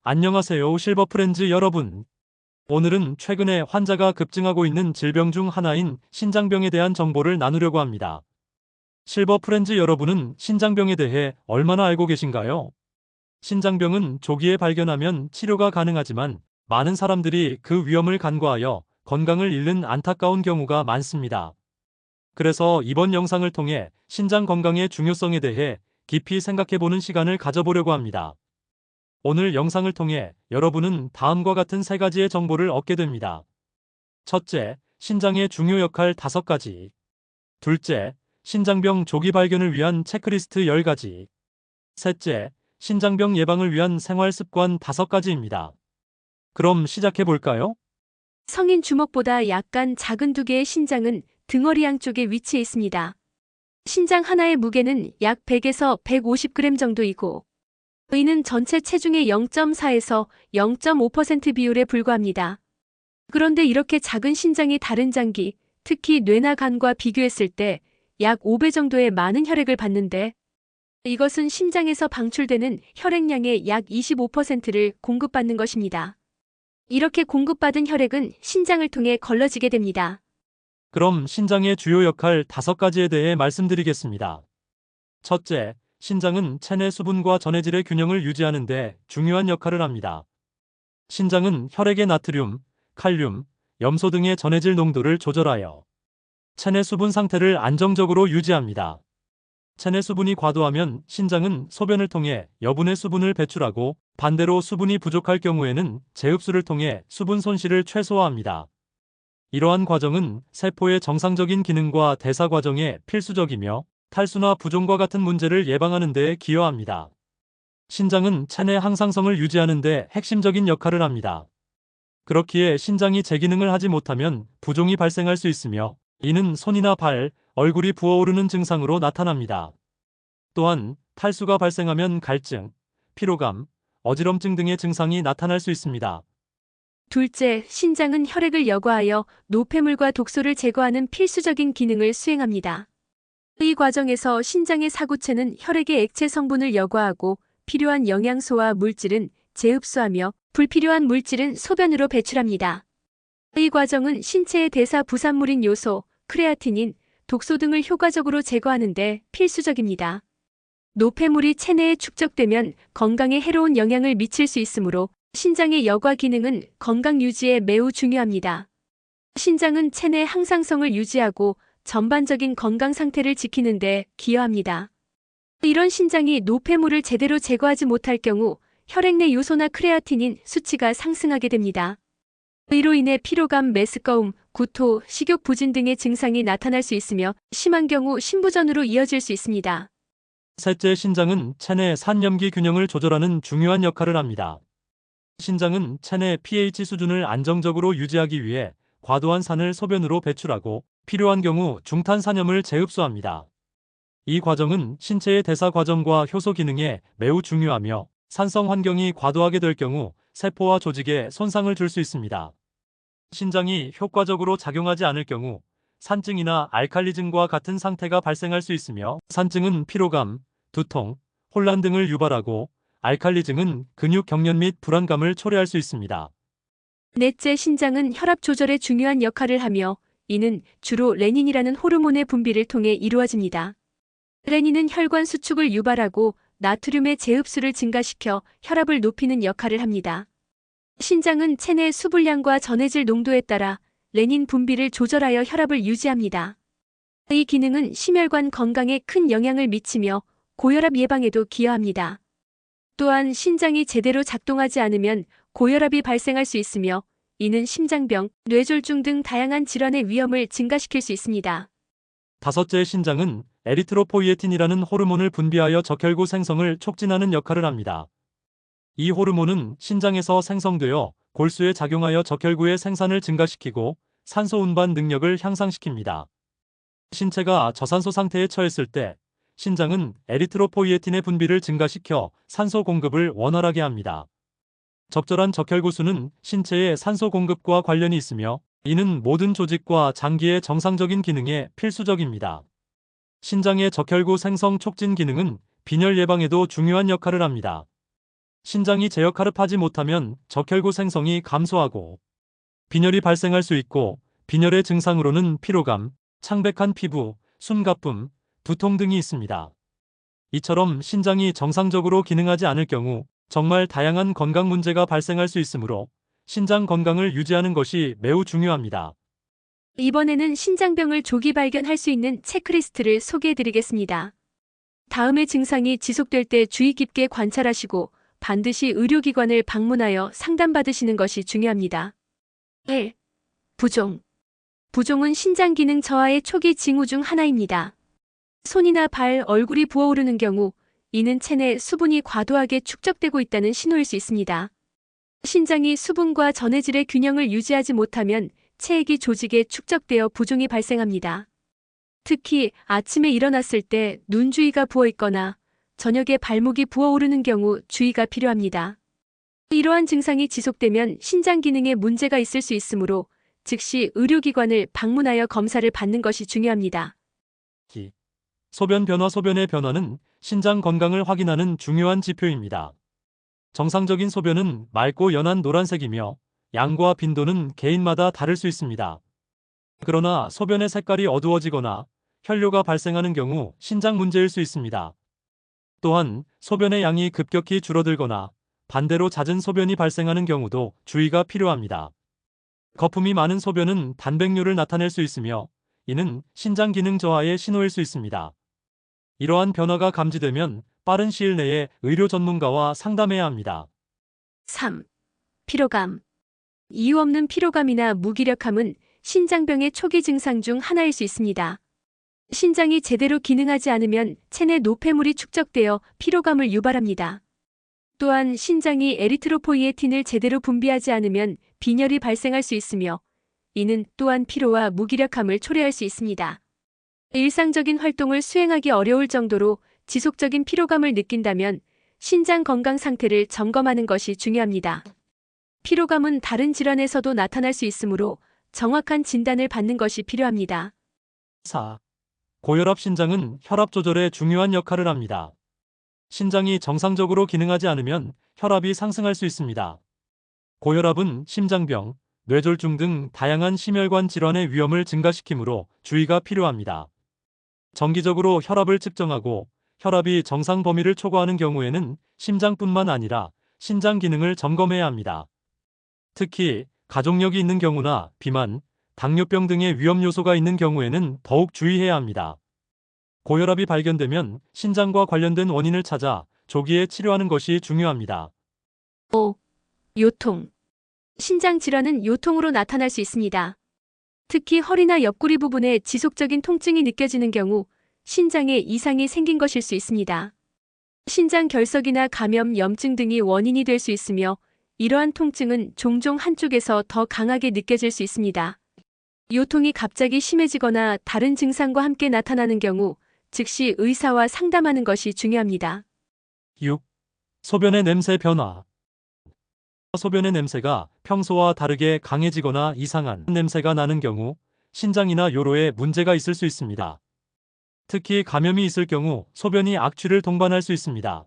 안녕하세요, 실버프렌즈 여러분. 오늘은 최근에 환자가 급증하고 있는 질병 중 하나인 신장병에 대한 정보를 나누려고 합니다. 실버프렌즈 여러분은 신장병에 대해 얼마나 알고 계신가요? 신장병은 조기에 발견하면 치료가 가능하지만 많은 사람들이 그 위험을 간과하여 건강을 잃는 안타까운 경우가 많습니다. 그래서 이번 영상을 통해 신장 건강의 중요성에 대해 깊이 생각해보는 시간을 가져보려고 합니다. 오늘 영상을 통해 여러분은 다음과 같은 세 가지의 정보를 얻게 됩니다. 첫째, 신장의 중요 역할 5가지. 둘째, 신장병 조기 발견을 위한 체크리스트 10가지. 셋째, 신장병 예방을 위한 생활 습관 5가지입니다. 그럼 시작해 볼까요? 성인 주먹보다 약간 작은 두 개의 신장은 등허리 양쪽에 위치해 있습니다. 신장 하나의 무게는 약 100에서 150g 정도이고 이는 전체 체중의 0.4에서 0.5% 비율에 불과합니다. 그런데 이렇게 작은 신장이 다른 장기, 특히 뇌나 간과 비교했을 때 약 5배 정도의 많은 혈액을 받는데 이것은 심장에서 방출되는 혈액량의 약 25%를 공급받는 것입니다. 이렇게 공급받은 혈액은 신장을 통해 걸러지게 됩니다. 그럼 신장의 주요 역할 5가지에 대해 말씀드리겠습니다. 첫째, 신장은 체내 수분과 전해질의 균형을 유지하는 데 중요한 역할을 합니다. 신장은 혈액의 나트륨, 칼륨, 염소 등의 전해질 농도를 조절하여 체내 수분 상태를 안정적으로 유지합니다. 체내 수분이 과도하면 신장은 소변을 통해 여분의 수분을 배출하고 반대로 수분이 부족할 경우에는 재흡수를 통해 수분 손실을 최소화합니다. 이러한 과정은 세포의 정상적인 기능과 대사 과정에 필수적이며 탈수나 부종과 같은 문제를 예방하는 데 기여합니다. 신장은 체내 항상성을 유지하는 데 핵심적인 역할을 합니다. 그렇기에 신장이 제 기능을 하지 못하면 부종이 발생할 수 있으며 이는 손이나 발, 얼굴이 부어오르는 증상으로 나타납니다. 또한 탈수가 발생하면 갈증, 피로감, 어지럼증 등의 증상이 나타날 수 있습니다. 둘째, 신장은 혈액을 여과하여 노폐물과 독소를 제거하는 필수적인 기능을 수행합니다. 이 과정에서 신장의 사구체는 혈액의 액체 성분을 여과하고 필요한 영양소와 물질은 재흡수하며 불필요한 물질은 소변으로 배출합니다. 이 과정은 신체의 대사 부산물인 요소, 크레아틴인, 독소 등을 효과적으로 제거하는 데 필수적입니다. 노폐물이 체내에 축적되면 건강에 해로운 영향을 미칠 수 있으므로 신장의 여과 기능은 건강 유지에 매우 중요합니다. 신장은 체내 항상성을 유지하고 전반적인 건강 상태를 지키는 데 기여합니다. 이런 신장이 노폐물을 제대로 제거하지 못할 경우 혈액 내 요소나 크레아틴인 수치가 상승하게 됩니다. 이로 인해 피로감, 메스꺼움, 구토, 식욕 부진 등의 증상이 나타날 수 있으며 심한 경우 신부전으로 이어질 수 있습니다. 셋째, 신장은 체내 산염기 균형을 조절하는 중요한 역할을 합니다. 신장은 체내 pH 수준을 안정적으로 유지하기 위해 과도한 산을 소변으로 배출하고 필요한 경우 중탄산염을 재흡수합니다. 이 과정은 신체의 대사 과정과 효소 기능에 매우 중요하며 산성 환경이 과도하게 될 경우 세포와 조직에 손상을 줄 수 있습니다. 신장이 효과적으로 작용하지 않을 경우 산증이나 알칼리증과 같은 상태가 발생할 수 있으며 산증은 피로감, 두통, 혼란 등을 유발하고 알칼리증은 근육 경련 및 불안감을 초래할 수 있습니다. 넷째, 신장은 혈압 조절에 중요한 역할을 하며 이는 주로 레닌이라는 호르몬의 분비를 통해 이루어집니다. 레닌은 혈관 수축을 유발하고 나트륨의 재흡수를 증가시켜 혈압을 높이는 역할을 합니다. 신장은 체내 수분량과 전해질 농도에 따라 레닌 분비를 조절하여 혈압을 유지합니다. 이 기능은 심혈관 건강에 큰 영향을 미치며 고혈압 예방에도 기여합니다. 또한 신장이 제대로 작동하지 않으면 고혈압이 발생할 수 있으며 이는 심장병, 뇌졸중 등 다양한 질환의 위험을 증가시킬 수 있습니다. 다섯째, 신장은 에리트로포이에틴이라는 호르몬을 분비하여 적혈구 생성을 촉진하는 역할을 합니다. 이 호르몬은 신장에서 생성되어 골수에 작용하여 적혈구의 생산을 증가시키고 산소 운반 능력을 향상시킵니다. 신체가 저산소 상태에 처했을 때 신장은 에리트로포이에틴의 분비를 증가시켜 산소 공급을 원활하게 합니다. 적절한 적혈구 수는 신체의 산소 공급과 관련이 있으며 이는 모든 조직과 장기의 정상적인 기능에 필수적입니다. 신장의 적혈구 생성 촉진 기능은 빈혈 예방에도 중요한 역할을 합니다. 신장이 제 역할을 하지 못하면 적혈구 생성이 감소하고 빈혈이 발생할 수 있고, 빈혈의 증상으로는 피로감, 창백한 피부, 숨가쁨, 두통 등이 있습니다. 이처럼 신장이 정상적으로 기능하지 않을 경우 정말 다양한 건강 문제가 발생할 수 있으므로 신장 건강을 유지하는 것이 매우 중요합니다. 이번에는 신장병을 조기 발견할 수 있는 체크리스트를 소개해 드리겠습니다. 다음의 증상이 지속될 때 주의 깊게 관찰하시고 반드시 의료기관을 방문하여 상담받으시는 것이 중요합니다. 1. 부종. 부종은 신장 기능 저하의 초기 징후 중 하나입니다. 손이나 발, 얼굴이 부어오르는 경우 이는 체내 수분이 과도하게 축적되고 있다는 신호일 수 있습니다. 신장이 수분과 전해질의 균형을 유지하지 못하면 체액이 조직에 축적되어 부종이 발생합니다. 특히 아침에 일어났을 때 눈 주위가 부어 있거나 저녁에 발목이 부어오르는 경우 주의가 필요합니다. 이러한 증상이 지속되면 신장 기능에 문제가 있을 수 있으므로 즉시 의료기관을 방문하여 검사를 받는 것이 중요합니다. 소변 변화. 소변의 변화는 신장 건강을 확인하는 중요한 지표입니다. 정상적인 소변은 맑고 연한 노란색이며 양과 빈도는 개인마다 다를 수 있습니다. 그러나 소변의 색깔이 어두워지거나 혈뇨가 발생하는 경우 신장 문제일 수 있습니다. 또한 소변의 양이 급격히 줄어들거나 반대로 잦은 소변이 발생하는 경우도 주의가 필요합니다. 거품이 많은 소변은 단백뇨를 나타낼 수 있으며 이는 신장 기능 저하의 신호일 수 있습니다. 이러한 변화가 감지되면 빠른 시일 내에 의료 전문가와 상담해야 합니다. 3. 피로감. 이유 없는 피로감이나 무기력함은 신장병의 초기 증상 중 하나일 수 있습니다. 신장이 제대로 기능하지 않으면 체내 노폐물이 축적되어 피로감을 유발합니다. 또한 신장이 에리트로포이에틴을 제대로 분비하지 않으면 빈혈이 발생할 수 있으며 이는 또한 피로와 무기력함을 초래할 수 있습니다. 일상적인 활동을 수행하기 어려울 정도로 지속적인 피로감을 느낀다면 신장 건강 상태를 점검하는 것이 중요합니다. 피로감은 다른 질환에서도 나타날 수 있으므로 정확한 진단을 받는 것이 필요합니다. 4. 고혈압. 신장은 혈압 조절에 중요한 역할을 합니다. 신장이 정상적으로 기능하지 않으면 혈압이 상승할 수 있습니다. 고혈압은 심장병, 뇌졸중 등 다양한 심혈관 질환의 위험을 증가시키므로 주의가 필요합니다. 정기적으로 혈압을 측정하고 혈압이 정상 범위를 초과하는 경우에는 심장뿐만 아니라 신장 기능을 점검해야 합니다. 특히 가족력이 있는 경우나 비만, 당뇨병 등의 위험 요소가 있는 경우에는 더욱 주의해야 합니다. 고혈압이 발견되면 신장과 관련된 원인을 찾아 조기에 치료하는 것이 중요합니다. 5. 요통. 신장 질환은 요통으로 나타날 수 있습니다. 특히 허리나 옆구리 부분에 지속적인 통증이 느껴지는 경우 신장에 이상이 생긴 것일 수 있습니다. 신장 결석이나 감염, 염증 등이 원인이 될 수 있으며 이러한 통증은 종종 한쪽에서 더 강하게 느껴질 수 있습니다. 요통이 갑자기 심해지거나 다른 증상과 함께 나타나는 경우 즉시 의사와 상담하는 것이 중요합니다. 6. 소변의 냄새 변화. 소변의 냄새가 평소와 다르게 강해지거나 이상한 냄새가 나는 경우 신장이나 요로에 문제가 있을 수 있습니다. 특히 감염이 있을 경우 소변이 악취를 동반할 수 있습니다.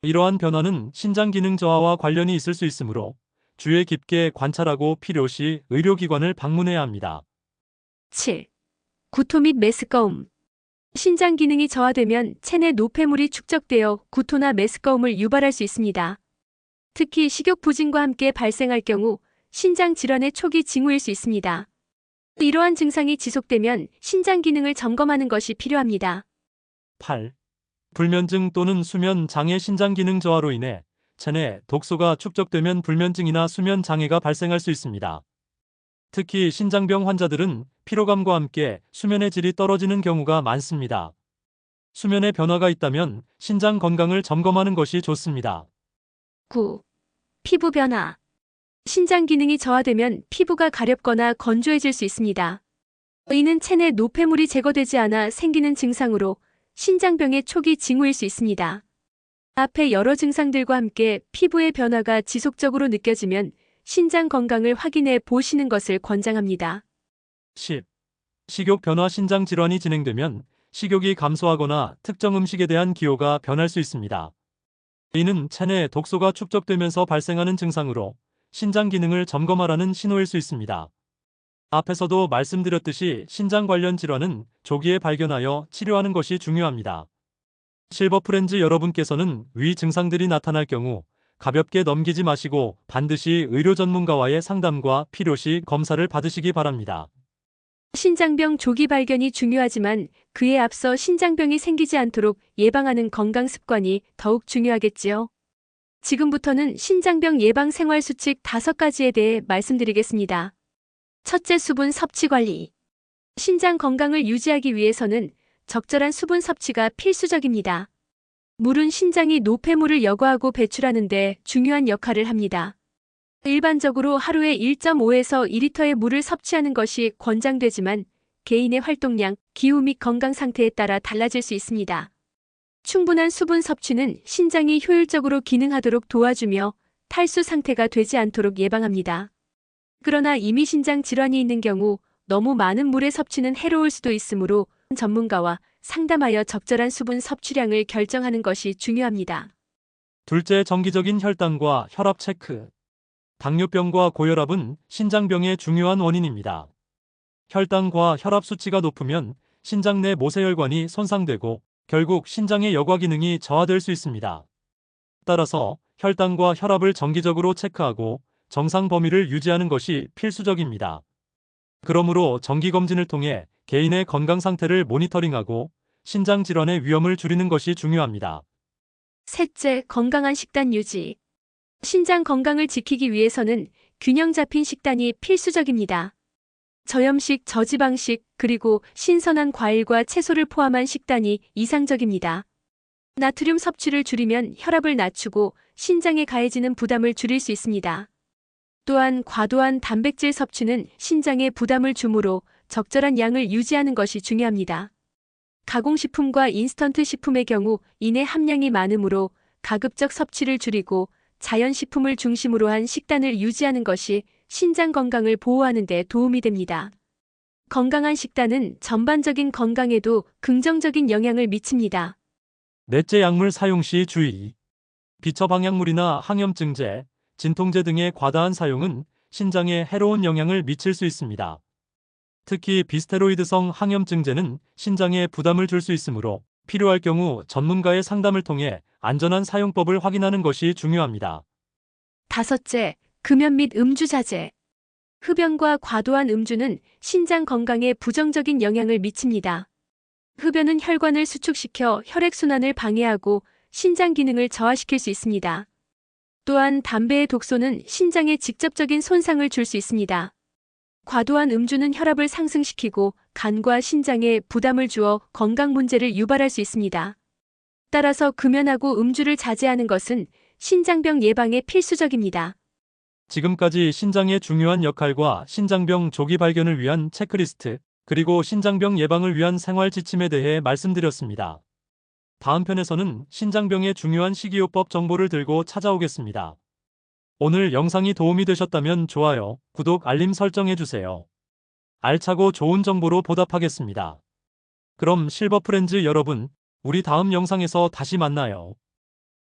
이러한 변화는 신장 기능 저하와 관련이 있을 수 있으므로 주의 깊게 관찰하고 필요시 의료기관을 방문해야 합니다. 7. 구토 및 메스꺼움. 신장 기능이 저하되면 체내 노폐물이 축적되어 구토나 메스꺼움을 유발할 수 있습니다. 특히 식욕 부진과 함께 발생할 경우 신장 질환의 초기 징후일 수 있습니다. 이러한 증상이 지속되면 신장 기능을 점검하는 것이 필요합니다. 8. 불면증 또는 수면 장애. 신장 기능 저하로 인해 체내 독소가 축적되면 불면증이나 수면 장애가 발생할 수 있습니다. 특히 신장병 환자들은 피로감과 함께 수면의 질이 떨어지는 경우가 많습니다. 수면에 변화가 있다면 신장 건강을 점검하는 것이 좋습니다. 9. 피부 변화. 신장 기능이 저하되면 피부가 가렵거나 건조해질 수 있습니다. 이는 체내 노폐물이 제거되지 않아 생기는 증상으로 신장병의 초기 징후일 수 있습니다. 앞의 여러 증상들과 함께 피부의 변화가 지속적으로 느껴지면 신장 건강을 확인해 보시는 것을 권장합니다. 10. 식욕 변화. 신장 질환이 진행되면 식욕이 감소하거나 특정 음식에 대한 기호가 변할 수 있습니다. 이는 체내 독소가 축적되면서 발생하는 증상으로 신장 기능을 점검하라는 신호일 수 있습니다. 앞에서도 말씀드렸듯이 신장 관련 질환은 조기에 발견하여 치료하는 것이 중요합니다. 실버프렌즈 여러분께서는 위 증상들이 나타날 경우 가볍게 넘기지 마시고 반드시 의료 전문가와의 상담과 필요시 검사를 받으시기 바랍니다. 신장병 조기 발견이 중요하지만 그에 앞서 신장병이 생기지 않도록 예방하는 건강 습관이 더욱 중요하겠지요. 지금부터는 신장병 예방 생활 수칙 5가지에 대해 말씀드리겠습니다. 첫째, 수분 섭취 관리. 신장 건강을 유지하기 위해서는 적절한 수분 섭취가 필수적입니다. 물은 신장이 노폐물을 여과하고 배출하는 데 중요한 역할을 합니다. 일반적으로 하루에 1.5에서 2리터의 물을 섭취하는 것이 권장되지만 개인의 활동량, 기후 및 건강 상태에 따라 달라질 수 있습니다. 충분한 수분 섭취는 신장이 효율적으로 기능하도록 도와주며 탈수 상태가 되지 않도록 예방합니다. 그러나 이미 신장 질환이 있는 경우 너무 많은 물의 섭취는 해로울 수도 있으므로 전문가와 상담하여 적절한 수분 섭취량을 결정하는 것이 중요합니다. 둘째, 정기적인 혈당과 혈압 체크. 당뇨병과 고혈압은 신장병의 중요한 원인입니다. 혈당과 혈압 수치가 높으면 신장 내 모세혈관이 손상되고 결국 신장의 여과 기능이 저하될 수 있습니다. 따라서 혈당과 혈압을 정기적으로 체크하고 정상 범위를 유지하는 것이 필수적입니다. 그러므로 정기검진을 통해 개인의 건강 상태를 모니터링하고 신장 질환의 위험을 줄이는 것이 중요합니다. 셋째, 건강한 식단 유지. 신장 건강을 지키기 위해서는 균형 잡힌 식단이 필수적입니다. 저염식, 저지방식, 그리고 신선한 과일과 채소를 포함한 식단이 이상적입니다. 나트륨 섭취를 줄이면 혈압을 낮추고 신장에 가해지는 부담을 줄일 수 있습니다. 또한 과도한 단백질 섭취는 신장에 부담을 주므로 적절한 양을 유지하는 것이 중요합니다. 가공식품과 인스턴트 식품의 경우 이내 함량이 많으므로 가급적 섭취를 줄이고 자연식품을 중심으로 한 식단을 유지하는 것이 신장 건강을 보호하는 데 도움이 됩니다. 건강한 식단은 전반적인 건강에도 긍정적인 영향을 미칩니다. 넷째, 약물 사용 시 주의. 비처방약물이나 항염증제, 진통제 등의 과다한 사용은 신장에 해로운 영향을 미칠 수 있습니다. 특히 비스테로이드성 항염증제는 신장에 부담을 줄 수 있으므로 필요할 경우 전문가의 상담을 통해 안전한 사용법을 확인하는 것이 중요합니다. 다섯째, 금연 및 음주 자제. 흡연과 과도한 음주는 신장 건강에 부정적인 영향을 미칩니다. 흡연은 혈관을 수축시켜 혈액순환을 방해하고 신장 기능을 저하시킬 수 있습니다. 또한 담배의 독소는 신장에 직접적인 손상을 줄 수 있습니다. 과도한 음주는 혈압을 상승시키고 간과 신장에 부담을 주어 건강 문제를 유발할 수 있습니다. 따라서 금연하고 음주를 자제하는 것은 신장병 예방에 필수적입니다. 지금까지 신장의 중요한 역할과 신장병 조기 발견을 위한 체크리스트, 그리고 신장병 예방을 위한 생활 지침에 대해 말씀드렸습니다. 다음 편에서는 신장병의 중요한 식이요법 정보를 들고 찾아오겠습니다. 오늘 영상이 도움이 되셨다면 좋아요, 구독, 알림 설정해주세요. 알차고 좋은 정보로 보답하겠습니다. 그럼 실버프렌즈 여러분, 우리 다음 영상에서 다시 만나요.